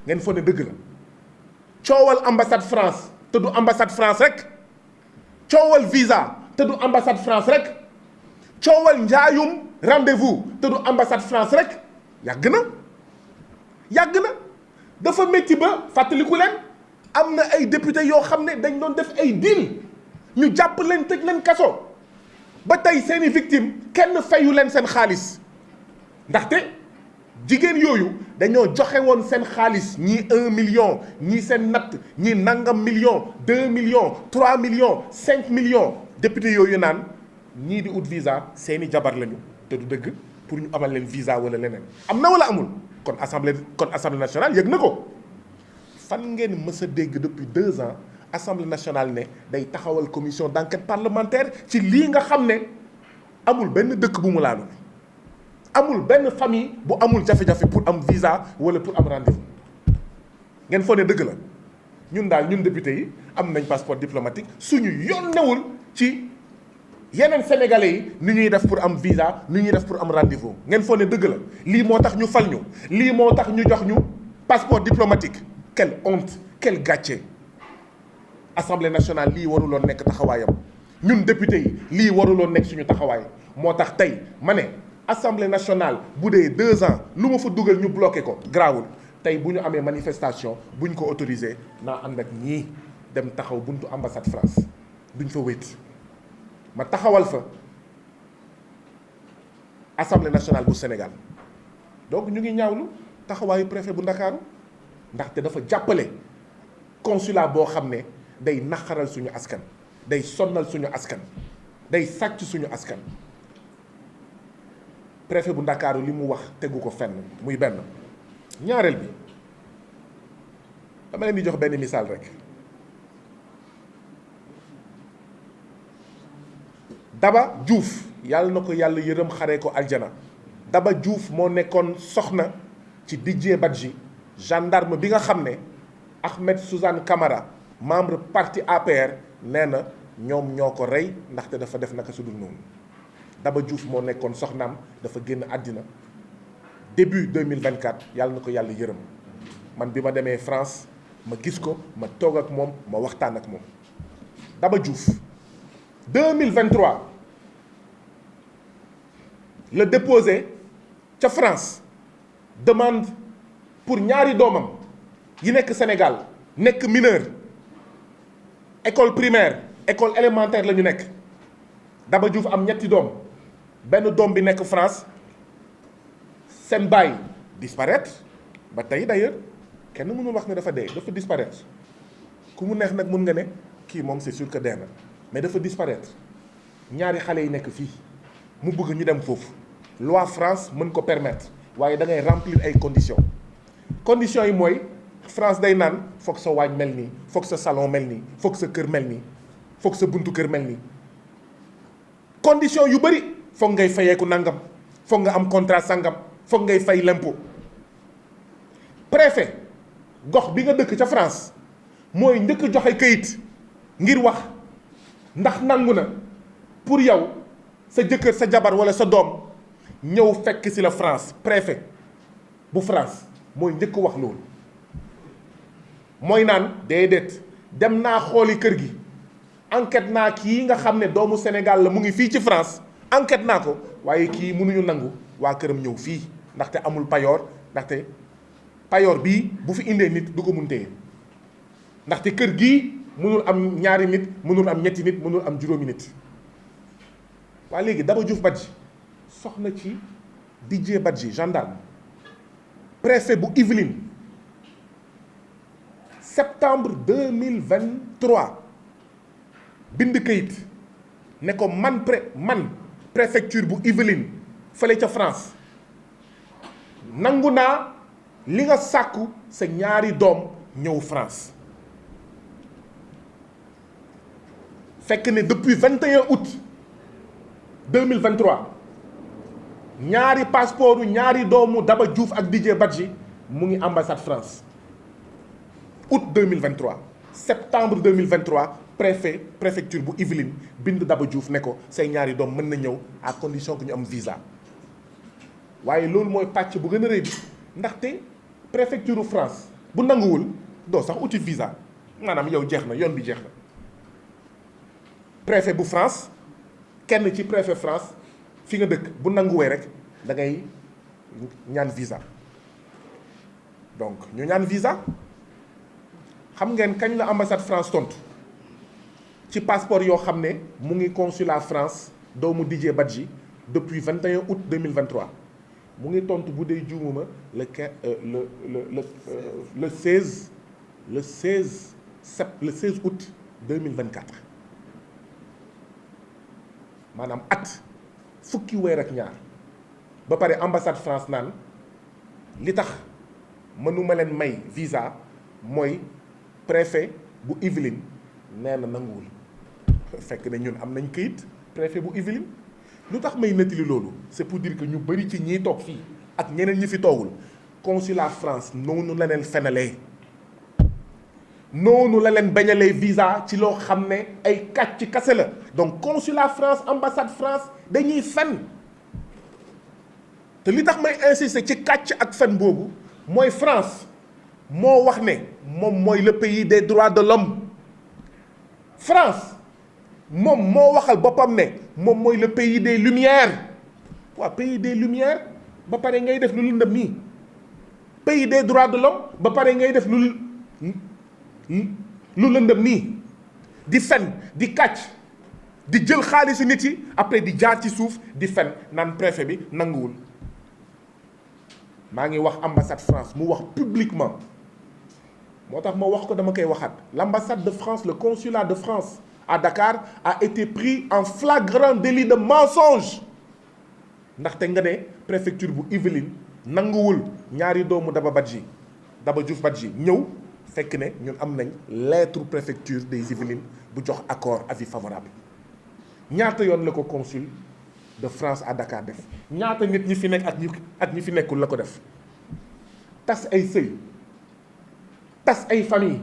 ngeen foog ne dëgg la coowal ambassade France te du ambassade France rek coowal visa te du ambassade France rek coowal njaayum rendez-vous te du ambassade France rek yàgg na dafa métti ba fàttaliku leen am na ay député yoo xam ne dañ doon def ay deal ñu jàpp leen tëj leen kaso ba tey seeni victime kenn fayu leen seen xaalis ndaxte jigéen yooyu dañoo joxe woon seen xaalis ñii 1 million ñii seen natt ñii nangam million 2 millions 3 millions 5 millions député yooyu naan ñii di ut visa seeni jabar lañu te du dëgg pour ñu amal leen visa wala leneen am na wala amul kon assemblée nationale yëg na ko fan ngeen mës a dégg depuis 2 ans assemblée nationale ne day taxawal commission d'enquête parlementaire ci lii nga xam ne amul benn dëkk bu mu laalu amul benn famille bu amul jafe-jafe pour am visa wala pour am rendez-vous ngeen foog ne dëgg la ñun daal ñun député yi am nañ passeport diplomatique suñu yoon newul ci yeneen sénégalais yi ni ñuy def pour am visa ni ñuy def pour am rendez-vous ngeen foog ne dëgg la lii moo tax ñu fal ñu lii moo tax ñu jox ñu passeport diplomatique quelle honte quel gàcce assemblée nationale lii waruloon nekk taxawaayam ñun député yi lii waruloon nekk suñu taxawaay moo tax tey ma ne assemblée nationale bu dee 2 ans lu ma fa dugal ñu bloqué ko garaawul tey bu ñu amee manifestation bu ñu ko autorisé naa ànd ak ñii dem taxaw buntu ambassade France duñ fa wéet ma taxawal fa assemblée nationale bu Sénégal donc ñu ngi ñaawlu taxawaayu préfet bu Ndakaaru ndaxte dafa jàppale consulat boo xam ne day naxaral suñu askan day sonnal suñu askan day sàcc suñu askan préfet bu Ndakaaru li mu wax tegu ko fenn muy benn ñaareel bi dama leen di jox benn misaal rek Daba Diouf yàlla na ko yàlla yërëm xaree ko aljana Daba Diouf moo nekkoon soxna ci Didier Badji gendarme bi nga xam ne Ahmed Suzanne Camara membre parti APR nee na ñoom ñoo ko rey ndaxte dafa def naka su dul noonu Daba Diouf moo nekkoon soxnaam dafa génn àddina début 2024 yàlla na ko yàlla yërëm man bi ma demee France ma gis ko ma toog ak moom ma waxtaan ak moom Daba Diouf 2023 la déposé ca France demande pour ñaari doomam yi nekk Sénégal nekk mineur école primaire école élémentaire la ñu nekk Daba Diouf am ñetti doom benn doom bi nekk France seen baay disparaître ba tey d'ailleurs kenn mënul wax ne dafa dee dafa disparaître ku mu neex nag mun nga ne kii moom c'est sûr que dee na mais dafa disparaître ñaari xale yi nekk fii mu bëgg ñu dem foofu loi France mën ko permettre waaye da ngay remplir ay conditions yi mooy France day naan foog sa waañ mel nii foog sa salon mel nii foog sa kër mel nii foog sa buntu kër mel nii conditions yu bëri foog ngay fayeeku nangam foog nga am contrat sangam foog ngay fay l'impôt préfet gox bi nga dëkk ca France mooy njëkk joxe këyit ngir wax ndax nangu na pour yow sa jëkkër sa jabar walla sa doom ñëw fekk ci la France préfet bu France mooy njëkk wax loolu mooy naan déedéet dem naa xooli kër gi enquête naa kii nga xam ne doomu Sénégal la mu ngi fii ci France enquête naa ko waaye kii mënuñu nangu waa këram ñëw fii ndaxte amul payoor ndaxte payoor bii bu fi indee nit du ko mun téye ndaxte kër gii mënul am ñaari nit mënul am ñetti nit mënul am juróomi nit waa léegi Daba Diouf Badji soxna ci Didier Badji gendarme préfet bu Yvelines septembre 2023 bind kayit ne ko man préfecture bu Yvelines fële ca France nangu naa li nga sàkku sa ñaari doom ñëw France fekk ne depuis 21 août 2023 ñaari passeport ñaari doomu Daba Diouf ak Didier Badji mu ngi ambassade France août 2023 septembre 2023 préfecture bu Yvelines bind Daba Diouf ne ko say ñaari doom mën na ñëw à condition que ñu am visa waaye loolu mooy pàcc bu gën a rëy bi ndaxte préfecture France bu nanguwul doo sax uti visa maanaam yow jeex na yoon bi jeex na. préfet bu France kenn ci préfet France fi nga dëkk bu nanguwee rek da ngay ñaan visa donc ñu ñaan visa xam ngeen kañ la ambassade France tontu ci passeport yoo xam ne mu ngi consulat France doomu Didier Badji depuis 21 août 2023 mu ngi tontu bu dee juumuma le 16 août 2024 maanaam at fukki weer ak ñaar ba pare ambassade France naan li tax mënuma leen may visa mooy préfet bu Yvelines nee na nanguwul fekk ne ñun am nañ këyit préfet bu Yvelines lu tax may nettali loolu c'est pour dire que ñu bari ci ñiy toog fii ak ñeneen ñi fi toogul consulat France noonu la leen fenalee noonu la leen bañalee visa ci loo xam ne ay kàcc kase la donc consulat France ambassade France dañuy fen te li tax may insister ci kàcc ak fen boobu mooy France moo wax ne moom mooy le pays des droits de l'homme France moom moo waxal boppam ne moom mooy le pays des lumières waaw pays des lumières ba pare ngay def lu lëndëm nii pays des droits de l'homme ba pare ngay def lu lëndëm nii di fen di kàcc di jël xaalisu nit yi après di jaar ci suuf di fen naan préfet bi nanguwul maa ngi wax ambassade France mu wax publiquement moo tax ma wax ko dama koy waxaat l'ambassade de France le consulat de France à Dakar a été pris en flagrant délit de mensonge ndaxte nga ne préfecture bu Yvelines nanguwul ñaari doomu Daba Diouf Badji ñëw fekk ne ñun am nañ lettre préfecture des Yvelines bu jox accord avis favorable ñaata yoon la ko consul de France à Dakar def ñaata nit ñi fi nekk ak ñi fi nekkul la ko def tas ay sëy tas ay famille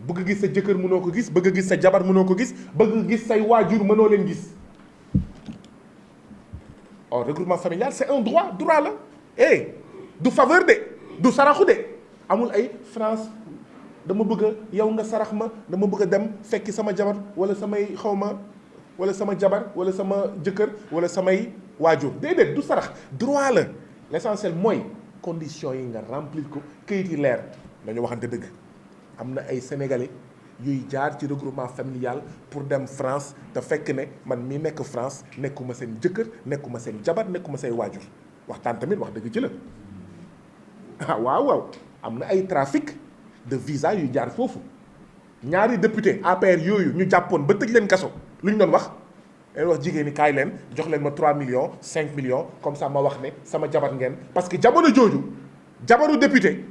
bëgg gis sa jëkkër mënoo ko gis bëgg gis sa jabar mënoo ko gis bëgg gis say waajur mënoo leen gis or regroupement familial c'est un droit la du faveur de du saraxu de amul ay France dama bëgg a yow nga sarax ma dama bëgg a dem fekki sama jabar wala samay xawma wala sama jabar wala sama jëkkër wala samay waajur déedéet du sarax droit la l'essentiel mooy conditions yi nga remplir ko kayit yi leer dañu waxante dëgg am na ay sénégalais yuy jaar ci regroupement familial pour dem France te fekk ne man mii nekk France nekkuma seen jëkkër nekkuma seen jabar nekkuma say waajur waxtaan tamit wax dëgg ci la waaw am na ay trafic de visa yuy jaar foofu ñaari député APR yooyu ñu jàppoon ba tëj leen kaso lu ñu doon wax leen wax jigéen ñi kaay leen jox leen ma 3 millions 5 millions comme ça ma wax ne sama jabar ngeen parce que jamono jooju jabaru député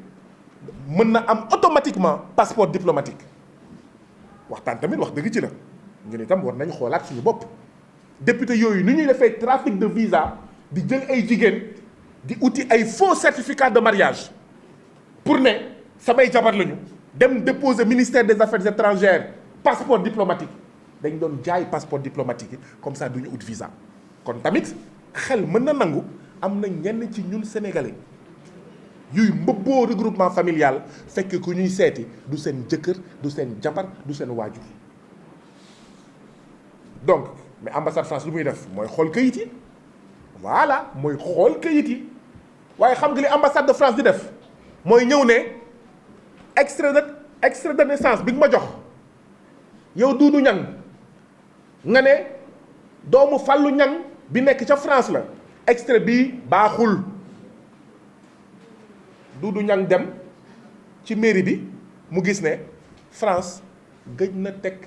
mën na am automatiquement passeport diplomatique waxtaan tamit wax dëgg ci la ñun itam war nañ xoolaat suñu bopp député yooyu ni ñuy defee trafic de visa di jël ay jigéen di uti ay faux certificat de mariage pour ne samay jabar lañu dem déposer ministère des affaires étrangères passeport diplomatique dañ doon jaay passeport diplomatique yi comme ça duñu ut visa kon tamit xel mën na nangu am na ñenn ci ñun sénégalais yuy mbëbboo regroupement familial fekk ku ñuy seeti du seen jëkkër du seen jabar du seen waajur donc mais ambassade France lu muy def mooy xool kayit yi voilà mooy xool kayit yi waaye xam nga li ambassade de France di def mooy ñëw ne extrait de naissance bi nga ma jox yow Doudou Niang nga ne doomu Fallou Niang bi nekk ca France la extrait bi baaxul Doudou Niang dem ci mairie bi mu gis ne France gëj na teg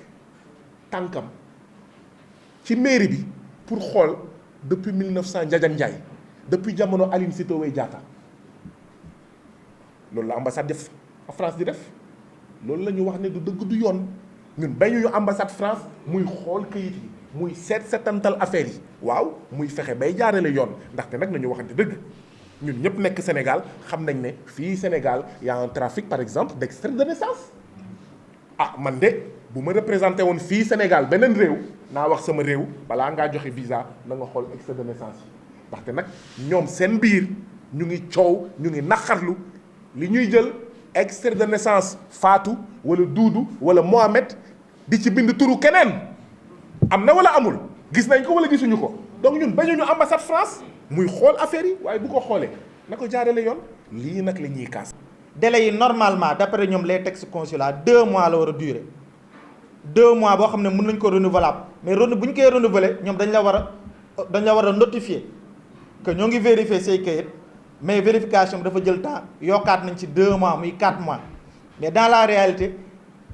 tànkam ci mairie bi pour xool depuis 1900 Ndiadiane Ndiaye depuis jamono Aline Sitoé Diatta loolu la ambassade def France di def loolu la ñu wax ne du dëgg du yoon ñun bañuñu ambassade France muy xool kayit yi muy seetantal affaire yi waaw muy fexe bay jaarale yoon ndaxte nag nañu waxante dëgg ñun ñëpp nekk Sénégal xam nañ ne fii Sénégal y a un trafic par exemple d'extrait de naissance man de bu ma représenté woon fii Sénégal beneen réew naa wax sama réew balaa ngaa joxe visa na nga xool extrait de naissance yi ndaxte nag ñoom seen biir ñu ngi coow ñu ngi naqarlu li ñuy jël extrait de naissance Fatou wala Doudou wala Mohamed di ci bind turu keneen am na wala amul gis nañ ko wala gisuñu ko donc ñun bañuñu ambassade France muy xool affaire yi waaye bu ko xoolee na ko jaarale yoon lii nag la ñuy kaas. délai yi normalement d'après ñoom les textes consulats 2 mois la war a durer 2 mois boo xam ne mën nañ ko renouvelable mais bu ñu koy renouveler ñoom dañ la war a notifier que ñoo ngi vérifier say kayit mais vérification bi dafa jël temps yokkaat nañ ci 2 mois muy 4 mois mais dans la réalité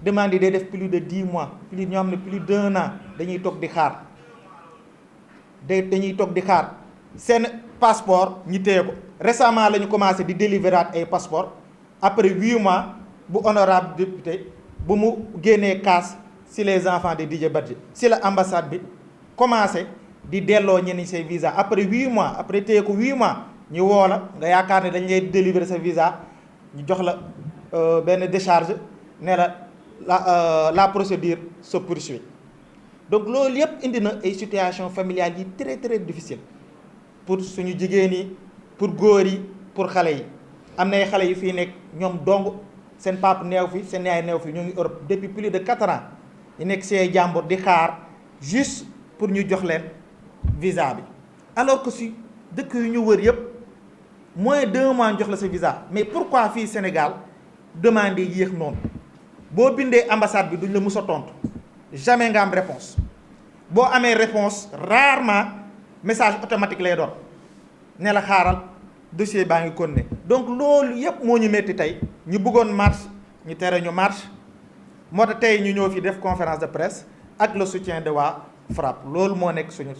demande yi day def plus de 10 mois plus ñoo xam ne plus d'1 an dañuy toog di xaar dañuy toog di xaar seen passeport ñi téye ko récemment la ñu commencé di déliveraat ay passeport après 8 mois bu honorable député bu mu génnee casse si les enfants de Didier Badji si la ambassade bi commencé di delloo ñenn say visa après 8 mois après téye ko 8 mois ñu woo la nga yaakaar ne dañ lay délivrer sa visa ñu jox la benn décharge ne la procédure se poursuit donc loolu yëpp indi na ay situation familiale yi très très difficile pour suñu jigéen yi pour góor yi pour xale yi am na ay xale yu fii nekk ñoom dong seen papa neew fi seen yaay neew fi ñu ngi Europe depuis plus de 4 ans ñu nekk see jàmbur di xaar juste pour ñu jox leen visa bi alors que si dëkk yu ñu wër yëpp moins 2 mois jox la sa visa mais pourquoi fii Sénégal demande yi yéex noonu boo bindee ambassade bi duñ la mus a tontu jamais nga am réponse boo amee réponse rarement message automatique lay doon ne la xaaral dossier baa ngi continuer donc loolu yëpp moo ñu metti tey ñu bëggoon marche ñu tere ñu marche moo tax tey ñu ñëw fi def conférence de presse ak le soutien de waa FRAPP loolu moo nekk suñu